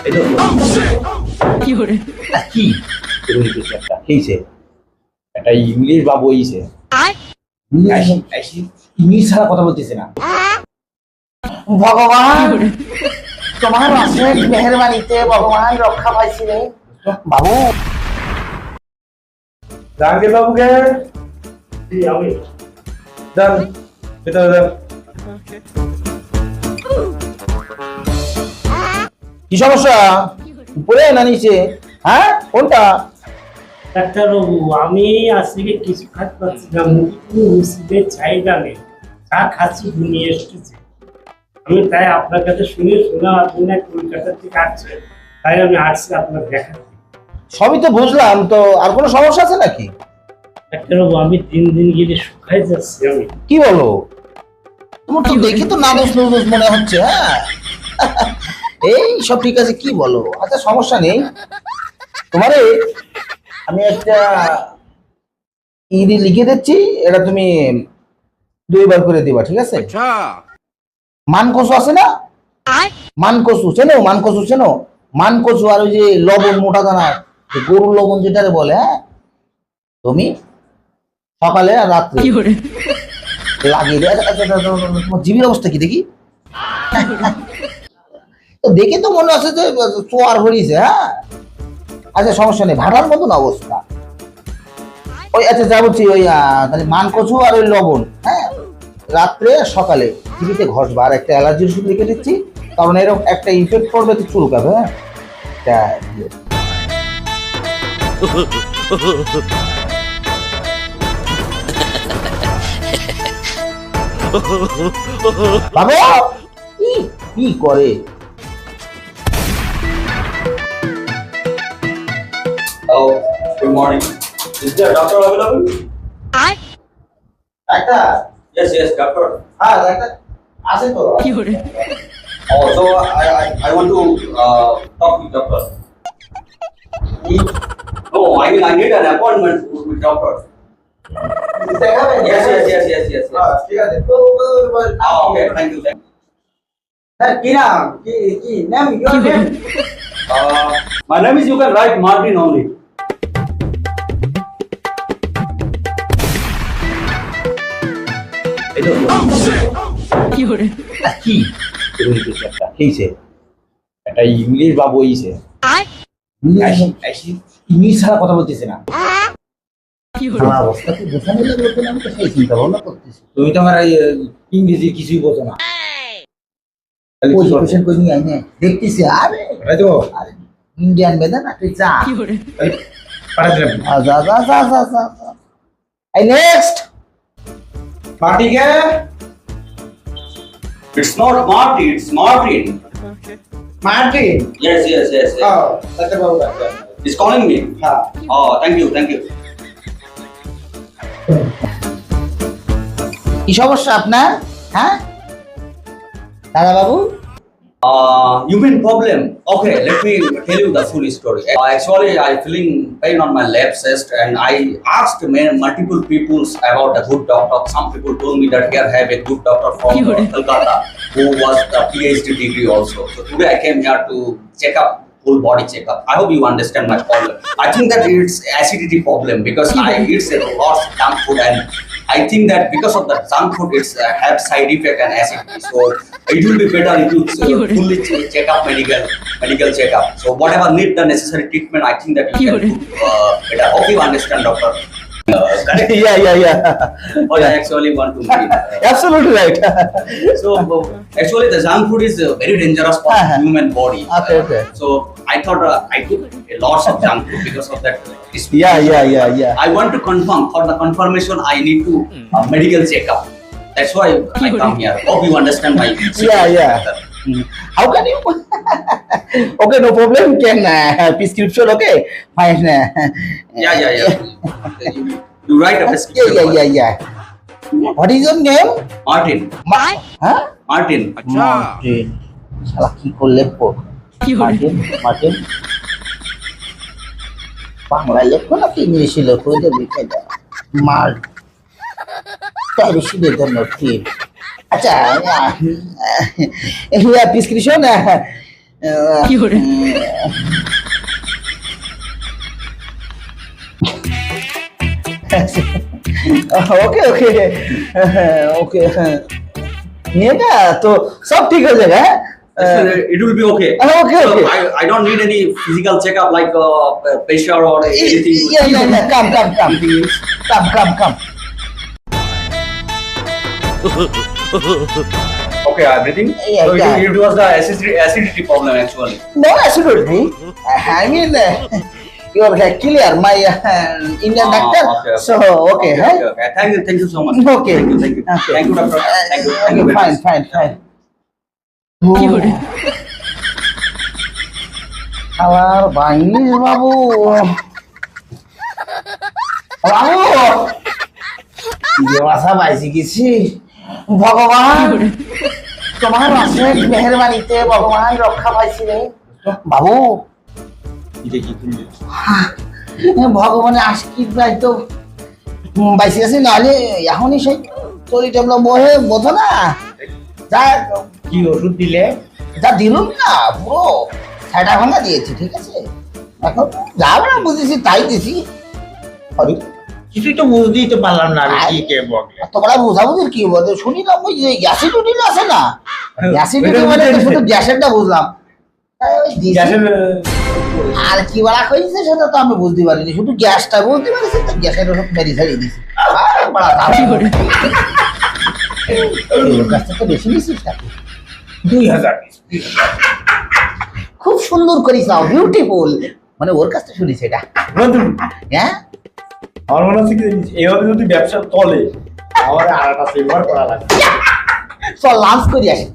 এই তো কি করে কি একটা খেয়েছে একটা ইংলিশ বাবু হইছে ইংলিশ ছাড়া কথা বলতেছে না। ভগবান তোমার অশেষ মেহেরবানিতে ভগবান রক্ষা পাইছি রে বাবু। জাহাঙ্গীর বাবুকে আমি দেন ভিতরে দেন। কি সমস্যা? উপরে না নিচে? হ্যাঁ কোনটা? ডাক্তারবাবু আমি আজকে কিছু খাতে পাচ্ছিলাম, ওষুধের চাহিদা নেই, যা খাচ্ছি ঘুমিয়ে এসেছে। আমি তাই আপনার কাছে শোনা আপনি না কলকাতা থেকে আসছে, তাই আমি আসছি আপনার দেখাতে। সবই তো বুঝলাম, তো আর কোনো সমস্যা আছে নাকি? ডাক্তারবাবু আমি দিন দিন গেলে শুকাই যাচ্ছি। আমি কি বলো? তোমার তো দেখে তো নার্ভাস নার্ভাস মনে হচ্ছে। হ্যাঁ এই সব ঠিক আছে, কি বলো? আচ্ছা সমস্যা নেই, তোমারে আমি একটা ইডি লিখে দিচ্ছি, এটা তুমি 2বার করে দিবা, ঠিক আছে? মানকসু আছে না? মানকসু চেনো? মানকসু চেনো? মানকসু আর ওই যে লবণ, মোটা দানা গরুর লবণ যেটারে বলে, হ্যাঁ তুমি সকালে আর রাত্রে কি করে লাগিয়ে দেয়। তোমার জীবের অবস্থা কি দেখি? তো দেখে তো মনে হচ্ছে যে চোয়ার হরিছে। হ্যাঁ আচ্ছা সমস্যা নেই, ভাড়ার মতন অবস্থা। ওই আচ্ছা যা বলছি ওই তাহলে মানকচু আর ওই লবণ, হ্যাঁ রাত্রে সকালে টিভিতে ঘষবা। আর একটা অ্যালার্জির ওষুধ লিখে দিচ্ছি, কারণ এরকম একটা ইফেক্ট পড়বে তো চুলকাবে। হ্যাঁ বাবা কি করে? Oh, good morning. Is there a doctor available? Doctor? Yes, yes, doctor. হ্যাঁ ডাক্তার আছে তো। কি করে Oh, so I want to talk with doctor. No, I mean I need an appointment with doctor. দেখাবেন? Yes, yes, yes, yes, yes. হ্যাঁ, ঠিক আছে তো। Okay, thank you. স্যার কি নাম? কি নাম? কি করে My name is, you can write Martin only. এই তো কি করে কি একটা খেয়েছে একটা ইংলিশ বাবু হইছে ইংলিশ ছাড়া কথা বলতেছে না। কি করে আমার অবস্থা তো বোঝানো লাগলো তো, আমি তো সেই চিন্তা ভাবনা করতেছি। তুমি তো আমার ইংরেজি কিছুই বোঝো না। পেশেন্ট কই নিয়ে আইনে দেখতেছি। আরে তো ইন্ডিয়ান বেদা না তুই যা। কি করে যা যা যা যা যা। এই নেক্সট পার্টিকে It's not Marty, it's Martin. Martin. Yes, yes, yes, yes. Doctor Babu doctor. He's calling me. হ্যাঁ Oh, thank you, thank you. কি সমস্যা আপনার? হ্যাঁ দাদা বাবু? You mean problem? Okay, let me tell you the full story. Actually, I feeling pain on my left chest, and I asked multiple people about a good doctor. Some people told me that here have a good doctor from Kolkata who was a PhD degree also. So today I came here to check up, full body checkup. I hope you understand my problem. I think that it's acidity problem because I eat a lot of junk food, and I think that because of the junk food, it's have side effect and acidity. So it will be better if you fully check up medical checkup. So whatever need the necessary treatment, I think that you can do better. Hope you understand, doctor. Correct? Yeah. Or I actually want to meet. Absolutely right. So actually, the junk food is very dangerous for human body. Okay. So I thought I took a lots of junk food because of that. Yeah. I want to confirm. For the confirmation, I need to medical checkup. That's why I come here. Hope you understand my situation. Yeah. How can you? Okay, no problem. Can prescription? Okay, fine. Yeah. You write a prescription. Yeah. What is your name? Martin. Huh? Martin. Martin. শালা কি করলে পর? কি করে Martin Bangla লেখো না কি ইংলিশে লেখো? এটা লিখে দাও মার তাই বেশি বেতন কি? আচ্ছা প্রেসক্রিপশন কি hore ओके ओके ओके ये ना तो सब ठीक हो जाएगा है It will be okay. Okay, So, okay. I don't need any physical checkup like pressure or anything. yeah, come Okay, everything. Yeah, So yeah. it was the acidity problem actually. no absolutely I mean you are clear my Indian doctor Okay, okay. so okay, huh? Okay. Thank you so much. Okay. Thank you, thank you. Okay. Thank you, doctor. Thank you. Thank you Okay, very fine much. fine কি hore আমার বাইনিস বাবু বাবু যে বাসা পাইছি কিছু ভগবান কি hore তোমার অশেষ মেহেরবানিতে ভগবান রক্ষা পাইছি রে বাবু ভগবানের আশীর্বাদ তো বাইসি আছে নাহলে এখনই সেই তরি টেবলা বহে বোঝো না যা কি ওষুধ দিলে? যা দিলুম না পুরো ছাটা ভাঙা দিয়েছি ঠিক আছে এখন যা না বুঝেছি তাই দিছি কিছুই তো বুঝতেই তো পারলাম না আমি কি কে বকলে। তোমরা বোঝাবুঝির কি বলতো শুনিলাম ওই যে অ্যাসিডিটি আছে না অ্যাসিডিটি মানে তো শুধু গ্যাসেরটা বুঝলাম তাই ওই দিছি। গ্যাসের আর কি বলা হয়েছে সেটা তো আমি বুঝতে পারিনি শুধু গ্যাসটা বুঝতে পারছি তো গ্যাসের ওষুধ মেরি ছাড়িয়ে দিছি বড়া কি hore ওর কাছ থেকে বেশি নিছিস নাকি 2000 খুব সুন্দর করিস নাও বিউটিফুল মানে ওর কাছ থেকে শুনিস এটা নতুন হ্যাঁ আমার মনে হচ্ছে কি এইভাবে যদি ব্যবসা চলে আমার আর একটা সেভার করা লাগবে। চল লাঞ্চ করি আসি